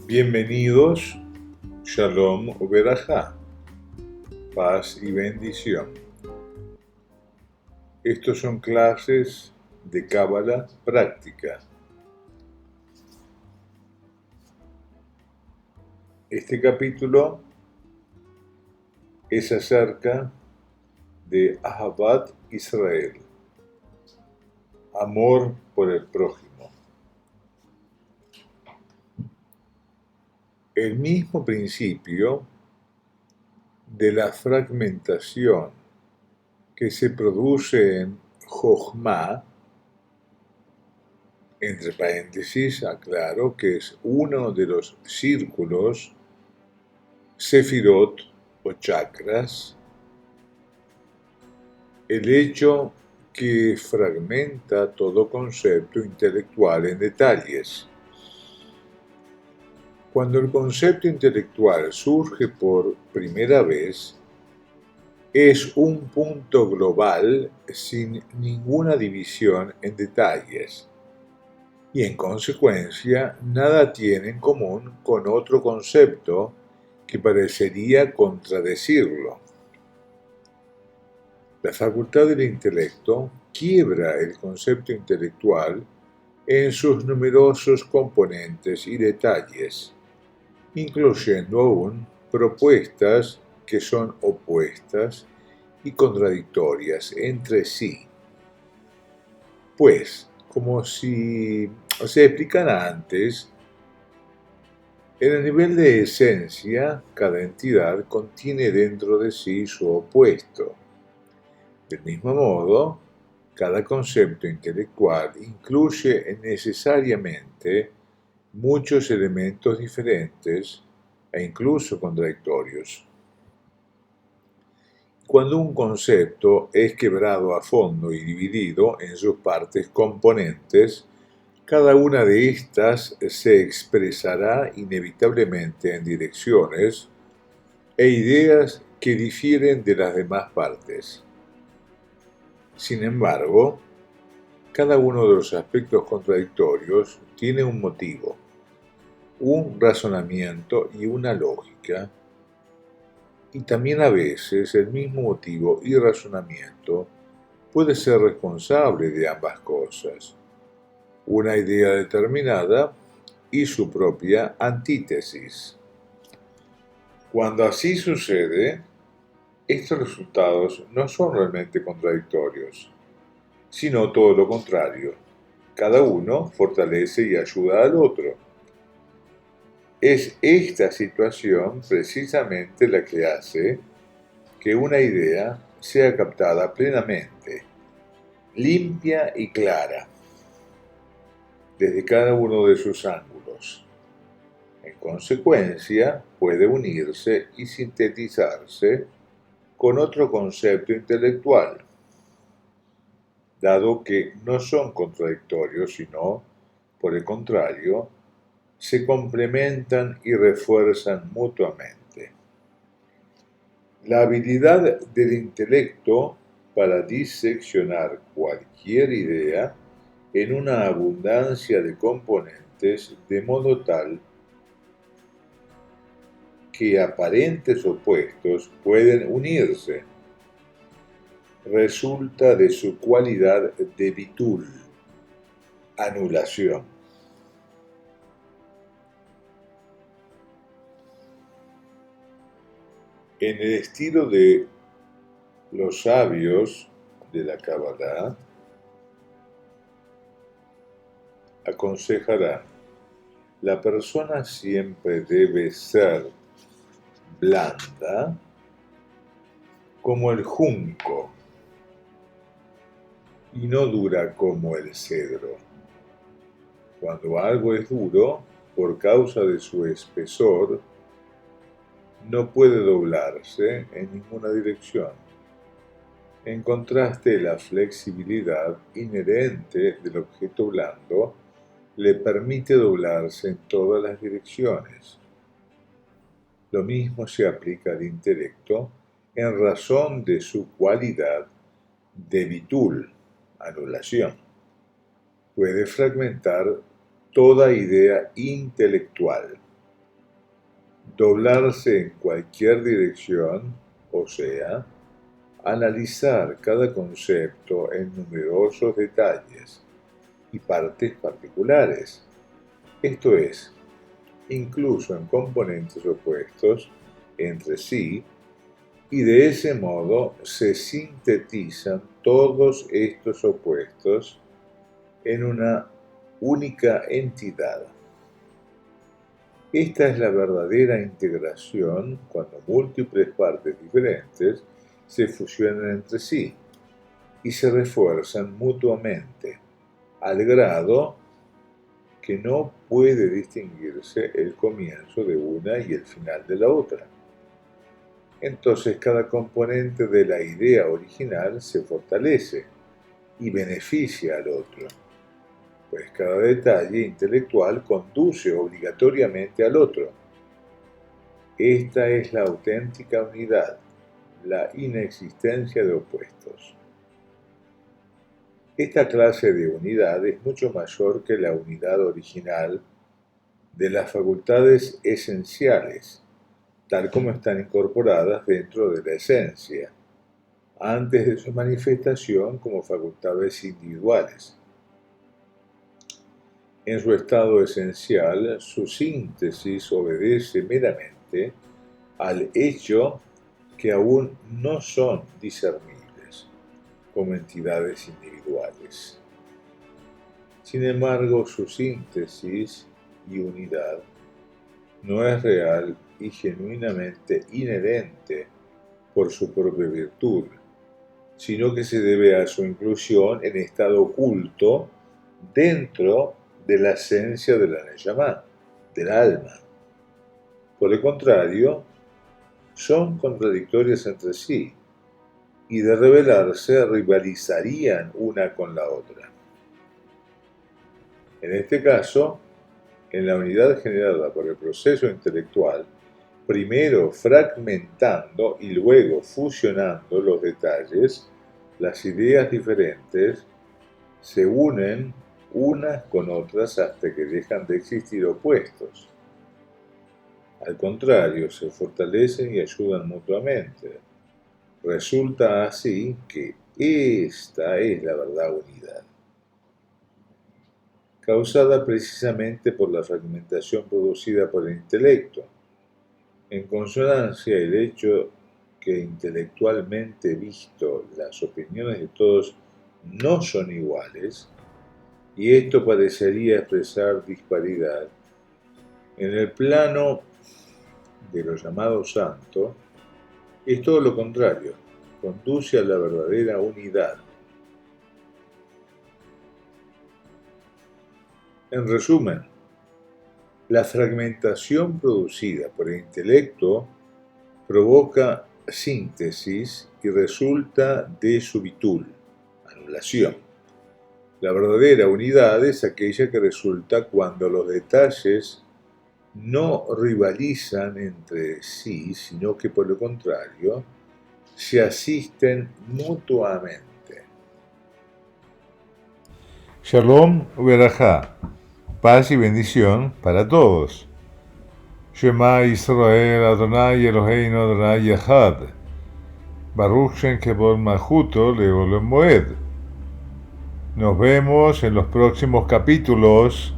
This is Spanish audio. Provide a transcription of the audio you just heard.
Bienvenidos, Shalom Uberajá, paz y bendición. Estos son clases de Cábala práctica. Este capítulo es acerca de Ahavat Israel, amor por el prójimo. El mismo principio de la fragmentación que se produce en Jochma, entre paréntesis, aclaro que es uno de los círculos, sefirot o chakras, el hecho que fragmenta todo concepto intelectual en detalles. Cuando el concepto intelectual surge por primera vez, es un punto global sin ninguna división en detalles y en consecuencia nada tiene en común con otro concepto que parecería contradecirlo. La facultad del intelecto quiebra el concepto intelectual en sus numerosos componentes y detalles, incluyendo aún propuestas que son opuestas y contradictorias entre sí. Pues, como si se explicara antes, en el nivel de esencia, cada entidad contiene dentro de sí su opuesto. Del mismo modo, cada concepto intelectual incluye necesariamente muchos elementos diferentes e incluso contradictorios. Cuando un concepto es quebrado a fondo y dividido en sus partes componentes, cada una de estas se expresará inevitablemente en direcciones e ideas que difieren de las demás partes. Sin embargo, cada uno de los aspectos contradictorios tiene un motivo, un razonamiento y una lógica, y también a veces el mismo motivo y razonamiento puede ser responsable de ambas cosas, una idea determinada y su propia antítesis. Cuando así sucede, estos resultados no son realmente contradictorios, sino todo lo contrario. Cada uno fortalece y ayuda al otro. Es esta situación precisamente la que hace que una idea sea captada plenamente, limpia y clara, desde cada uno de sus ángulos. En consecuencia, puede unirse y sintetizarse con otro concepto intelectual, dado que no son contradictorios, sino, por el contrario, se complementan y refuerzan mutuamente. La habilidad del intelecto para diseccionar cualquier idea en una abundancia de componentes de modo tal que aparentes opuestos pueden unirse, resulta de su cualidad de bitul, anulación. En el estilo de los sabios de la Kabbalah, aconsejarán, la persona siempre debe ser blanda como el junco y no dura como el cedro. Cuando algo es duro, por causa de su espesor, no puede doblarse en ninguna dirección. En contraste, la flexibilidad inherente del objeto blando le permite doblarse en todas las direcciones. Lo mismo se aplica al intelecto en razón de su cualidad de bitul, anulación. Puede fragmentar toda idea intelectual, doblarse en cualquier dirección, o sea, analizar cada concepto en numerosos detalles y partes particulares, esto es, incluso en componentes opuestos entre sí, y de ese modo se sintetizan todos estos opuestos en una única entidad. Esta es la verdadera integración cuando múltiples partes diferentes se fusionan entre sí y se refuerzan mutuamente, al grado que no puede distinguirse el comienzo de una y el final de la otra. Entonces cada componente de la idea original se fortalece y beneficia al otro, pues cada detalle intelectual conduce obligatoriamente al otro. Esta es la auténtica unidad, la inexistencia de opuestos. Esta clase de unidad es mucho mayor que la unidad original de las facultades esenciales, tal como están incorporadas dentro de la esencia, antes de su manifestación como facultades individuales. En su estado esencial, su síntesis obedece meramente al hecho que aún no son discernibles como entidades individuales. Sin embargo, su síntesis y unidad no es real y genuinamente inherente por su propia virtud, sino que se debe a su inclusión en estado oculto dentro de la esencia de la Neshama, del alma. Por el contrario, son contradictorias entre sí y de revelarse rivalizarían una con la otra. En este caso, en la unidad generada por el proceso intelectual, primero fragmentando y luego fusionando los detalles, las ideas diferentes se unen unas con otras hasta que dejan de existir opuestos. Al contrario, se fortalecen y ayudan mutuamente. Resulta así que esta es la verdad unidad, causada precisamente por la fragmentación producida por el intelecto. En consonancia, el hecho que intelectualmente visto las opiniones de todos no son iguales, y esto parecería expresar disparidad, en el plano de lo llamado santo, es todo lo contrario, conduce a la verdadera unidad. En resumen, la fragmentación producida por el intelecto provoca síntesis y resulta de subitul, anulación. La verdadera unidad es aquella que resulta cuando los detalles no rivalizan entre sí, sino que por lo contrario se asisten mutuamente. Shalom Uberajá, paz y bendición para todos. Shema Israel Adonai Eloheinu Adonai Echad, Baruch Shem Kevod Malchuto Leolam Moed. Nos vemos en los próximos capítulos